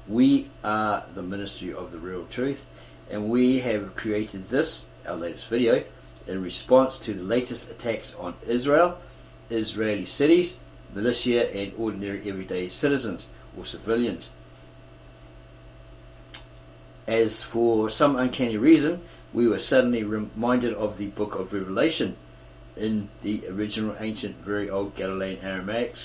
We are the Ministry of the Real Truth, and we have created this, our latest video, in response to the latest attacks on Israel, Israeli cities, militia and ordinary everyday citizens or civilians. As for some uncanny reason, we were suddenly reminded of the book of Revelation in the original ancient, very old Galilean-Aramaic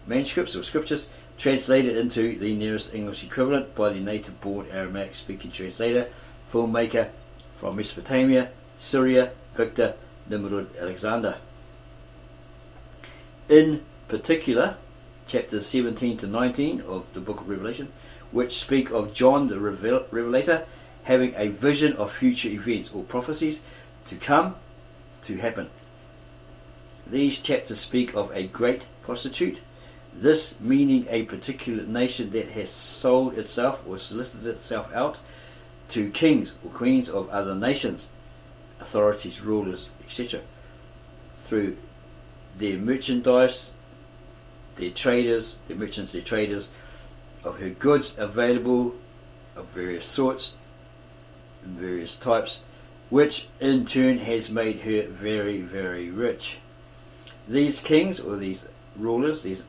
manuscripts or scriptures, translated into the nearest English equivalent by the native-born Aramaic-speaking translator, filmmaker from Mesopotamia, Syria, Victor Nimrod Alexander. In particular, chapters 17 to 19 of the book of Revelation, which speak of John the Revelator having a vision of future events or prophecies to come to happen. These chapters speak of a great prostitute, this meaning a particular nation that has sold itself or solicited itself out to kings or queens of other nations, authorities, rulers, etc., through their merchandise, their traders, their merchants, their traders, of her goods available of various sorts and various types, which in turn has made her very, very rich. These kings or these rulers, these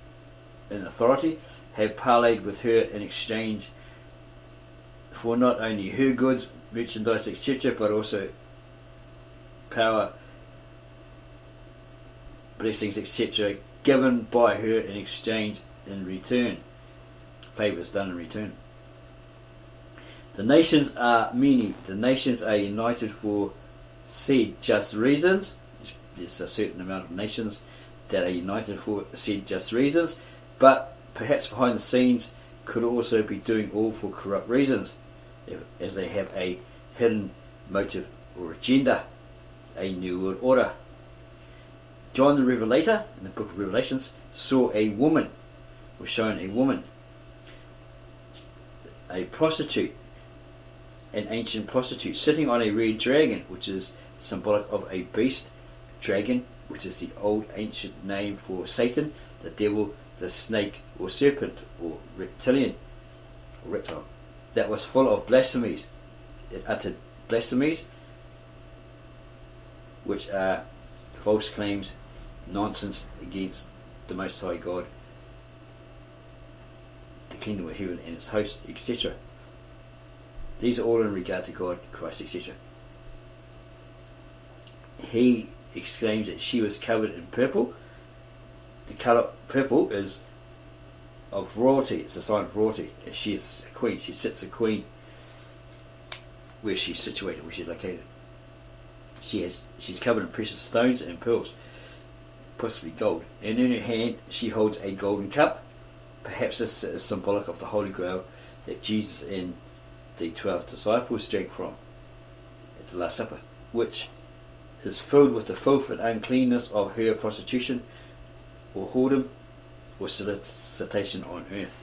in authority, have parlayed with her in exchange for not only her goods, merchandise, etc., but also power, blessings, etc., given by her in exchange in return. Favours done in return. The nations are many. The nations are united for said just reasons. There's a certain amount of nations that are united for said just reasons, but perhaps behind the scenes could also be doing all for corrupt reasons, as they have a hidden motive or agenda, a new world order. John the Revelator, in the book of Revelations, saw a woman, was shown a woman, a prostitute, an ancient prostitute, sitting on a red dragon, which is symbolic of a beast, dragon, which is the old ancient name for Satan, the devil, the snake or serpent or reptilian or reptile, that was full of blasphemies. It uttered blasphemies, which are false claims, nonsense against the Most High God, the kingdom of heaven and its host, etc. These are all in regard to God, Christ, etc. He exclaims that she was covered in purple. The colour purple is of royalty, it's a sign of royalty. She is a queen, she sits a queen where she's situated, where she's located. She's covered in precious stones and pearls, possibly gold, and in her hand she holds a golden cup. Perhaps this is symbolic of the Holy Grail that Jesus and the 12 disciples drank from at the Last Supper, which is filled with the filth and uncleanness of her prostitution or whoredom or solicitation on earth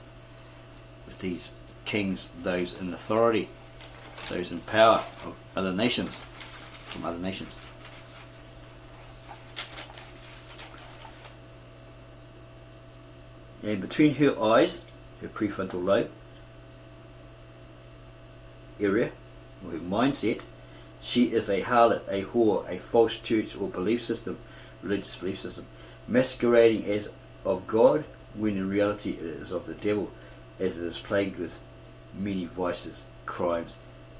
with these kings, those in authority, those in power of other nations, from other nations. And between her eyes, her prefrontal lobe area, or her mindset, she is a harlot, a whore, a false church or belief system, religious belief system, masquerading as of God when in reality it is of the devil, as it is plagued with many vices, crimes,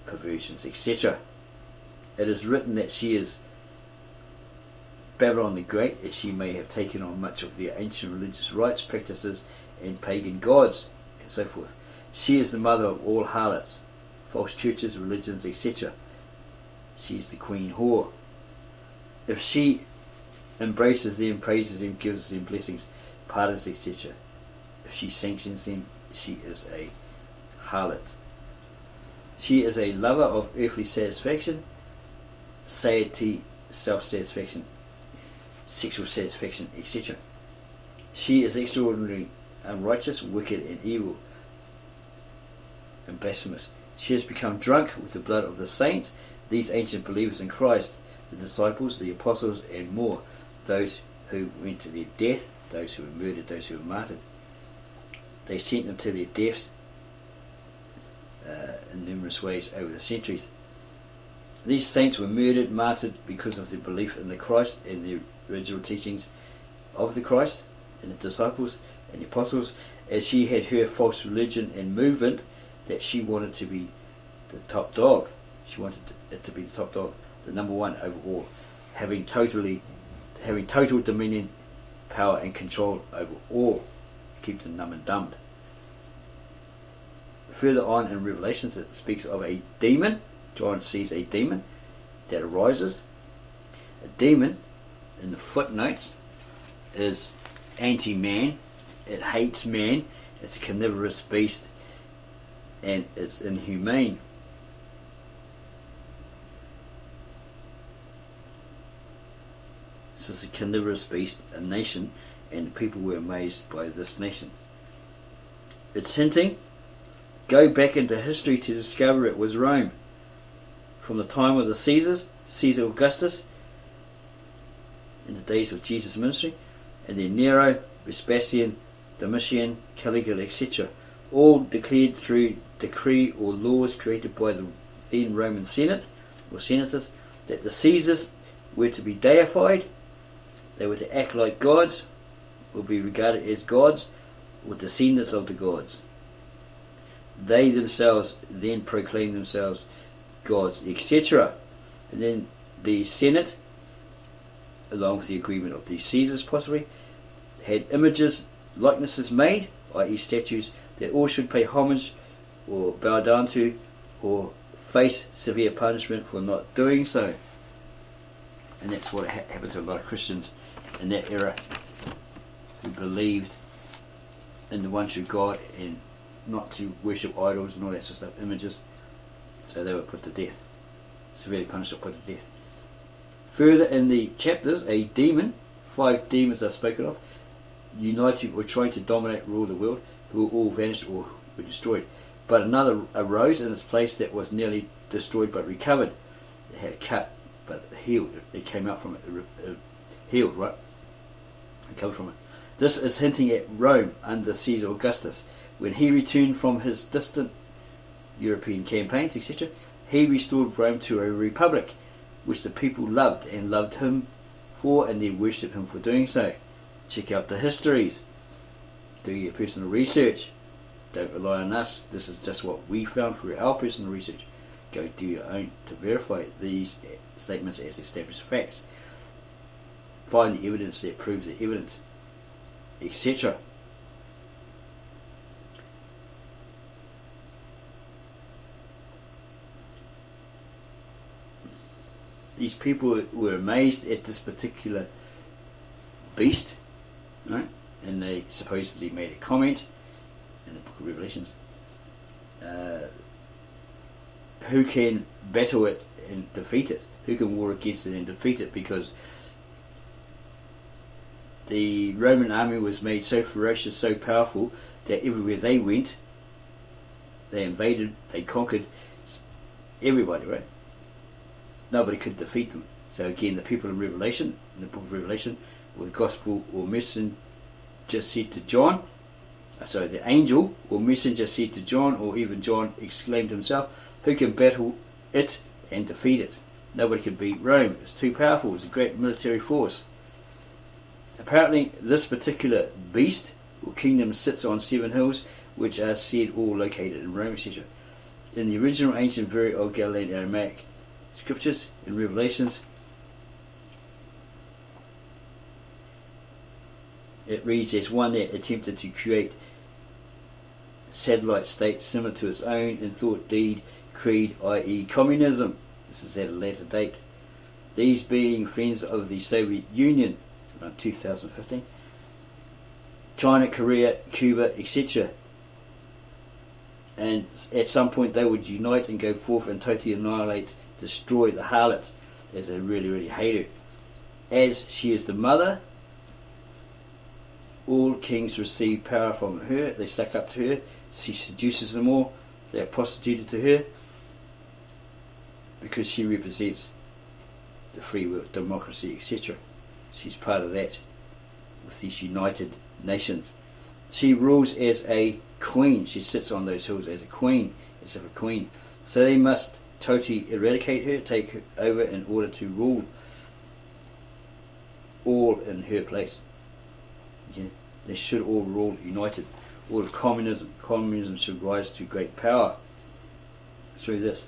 perversions, etc. It is written that she is Babylon the Great, as she may have taken on much of their ancient religious rites, practices, and pagan gods, and so forth. She is the mother of all harlots, false churches, religions, etc. She is the queen whore. If she embraces them, praises them, gives them blessings, pardons, etc., if she sanctions them, she is a harlot. She is a lover of earthly satisfaction, satiety, self-satisfaction, sexual satisfaction, etc. She is extraordinarily unrighteous, wicked and evil and blasphemous. She has become drunk with the blood of the saints, these ancient believers in Christ, the disciples, the apostles and more, those who went to their death, those who were murdered, those who were martyred. They sent them to their deaths in numerous ways over the centuries. These saints were murdered, martyred because of their belief in the Christ and the original teachings of the Christ and the disciples and the apostles, as she had her false religion and movement that she wanted to be the top dog. She wanted it to be the top dog, the number one over all, having total dominion, power and control over all, keep them numb and dumbed. Further on in Revelations it speaks of a demon. John sees a demon that arises. A demon, in the footnotes, is anti-man. It hates man. It's a carnivorous beast and it's inhumane. This is a carnivorous beast, a nation, and people were amazed by this nation. It's hinting, go back into history to discover it was Rome. From the time of the Caesars, Caesar Augustus, in the days of Jesus' ministry, and then Nero, Vespasian, Domitian, Caligula, etc., all declared through decree or laws created by the then Roman Senate or senators that the Caesars were to be deified, they were to act like gods, or be regarded as gods, or descendants of the gods. They themselves then proclaimed themselves gods, etc. And then the Senate, along with the agreement of the Caesars possibly, had images, likenesses made, i.e. statues, that all should pay homage or bow down to or face severe punishment for not doing so. And that's what happened to a lot of Christians in that era who believed in the one true God and not to worship idols and all that sort of stuff, images. So they were put to death, severely punished or put to death. Further in the chapters, a demon, 5 demons are spoken of, united or trying to dominate, rule the world, who all vanished or were destroyed. But another arose in its place that was nearly destroyed but recovered. It had a cut but healed. It came out from it, healed, right? Recovered from it. This is hinting at Rome under Caesar Augustus. When he returned from his distant European campaigns, etc., he restored Rome to a republic, which the people loved and loved him for, and then worshipped him for doing so. Check out the histories. Do your personal research. Don't rely on us. This is just what we found through our personal research. Go do your own to verify these statements as established facts. Find the evidence that proves the evidence, etc. These people were amazed at this particular beast, right? And they supposedly made a comment in the book of Revelations. Who can battle it and defeat it? Who can war against it and defeat it? Because the Roman army was made so ferocious, so powerful, that everywhere they went, they invaded, they conquered everybody, right? Nobody could defeat them. So again, the people in Revelation, in the book of Revelation, or the gospel or messenger said to John, the angel or messenger said to John, or even John exclaimed himself, who can battle it and defeat it? Nobody could beat Rome. It's too powerful. It's a great military force. Apparently this particular beast or kingdom sits on 7 hills, which are said all located in Rome, etc. In the original ancient very old Galilean-Aramaic scriptures in Revelations, it reads as one that attempted to create satellite states similar to its own in thought, deed, creed, i.e. communism. This is at a later date. These being friends of the Soviet Union around 2015, China, Korea, Cuba, etc. And at some point they would unite and go forth and totally annihilate, destroy the harlot, as they really, really hate her. As she is the mother, all kings receive power from her. They suck up to her. She seduces them all. They are prostituted to her because she represents the free will, democracy, etc. She's part of that with these united nations. She rules as a queen. She sits on those hills as a queen, as of a queen. So they must totally eradicate her, take her over in order to rule all in her place. Yeah, they should all rule united. All of communism should rise to great power through this.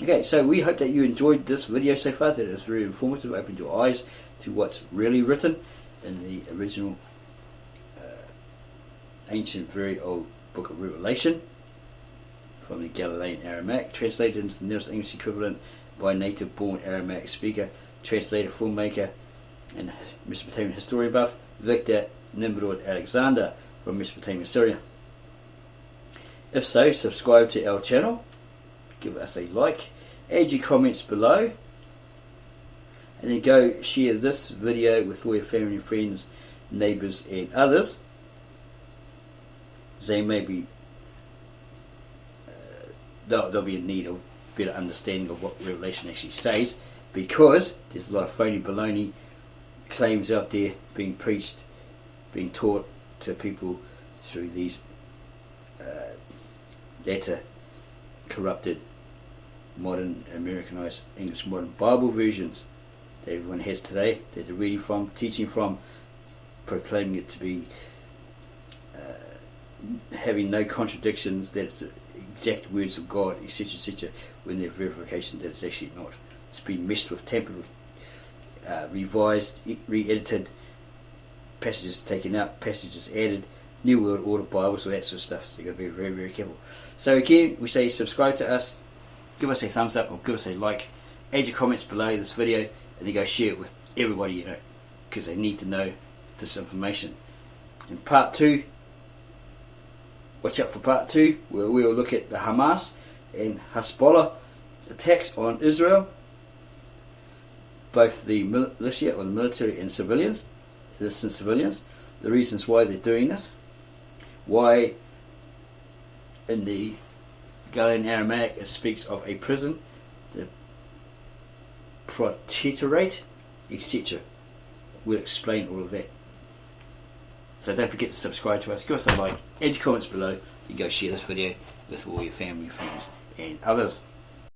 Okay, so we hope that you enjoyed this video so far, that it was very informative, opened your eyes to what's really written in the original ancient, very old book of Revelation from the Galilean-Aramaic, translated into the nearest English equivalent by a native-born Aramaic speaker, translator, filmmaker, and Mesopotamian historian buff, Victor Nimrod Alexander from Mesopotamia, Syria. If so, subscribe to our channel, give us a like, add your comments below, and then go share this video with all your family, friends, neighbours and others. They may be they'll be in need of better understanding of what Revelation actually says, because there's a lot of phony baloney claims out there being preached, being taught to people through these later corrupted modern Americanized English modern Bible versions that everyone has today, that they're reading from, teaching from, proclaiming it to be having no contradictions, that it's the exact words of God, etc., etc., when there's verification that it's actually not. It's been messed with, tampered with, revised, re-edited, passages taken out, passages added, New World Order Bibles, all that sort of stuff. So you've got to be very, very careful. So again, we say subscribe to us, give us a thumbs up or give us a like, add your comments below this video, and then go share it with everybody you know, because they need to know this information. In part 2, watch out for part 2, where we will look at the Hamas and Hezbollah attacks on Israel, both the militia or the military and civilians, innocent civilians, the reasons why they're doing this, why in the Galilean-Aramaic it speaks of a prison, the prophesied, etc. We'll explain all of that. So don't forget to subscribe to us, give us a like, add your comments below, and go share this video with all your family, friends and others.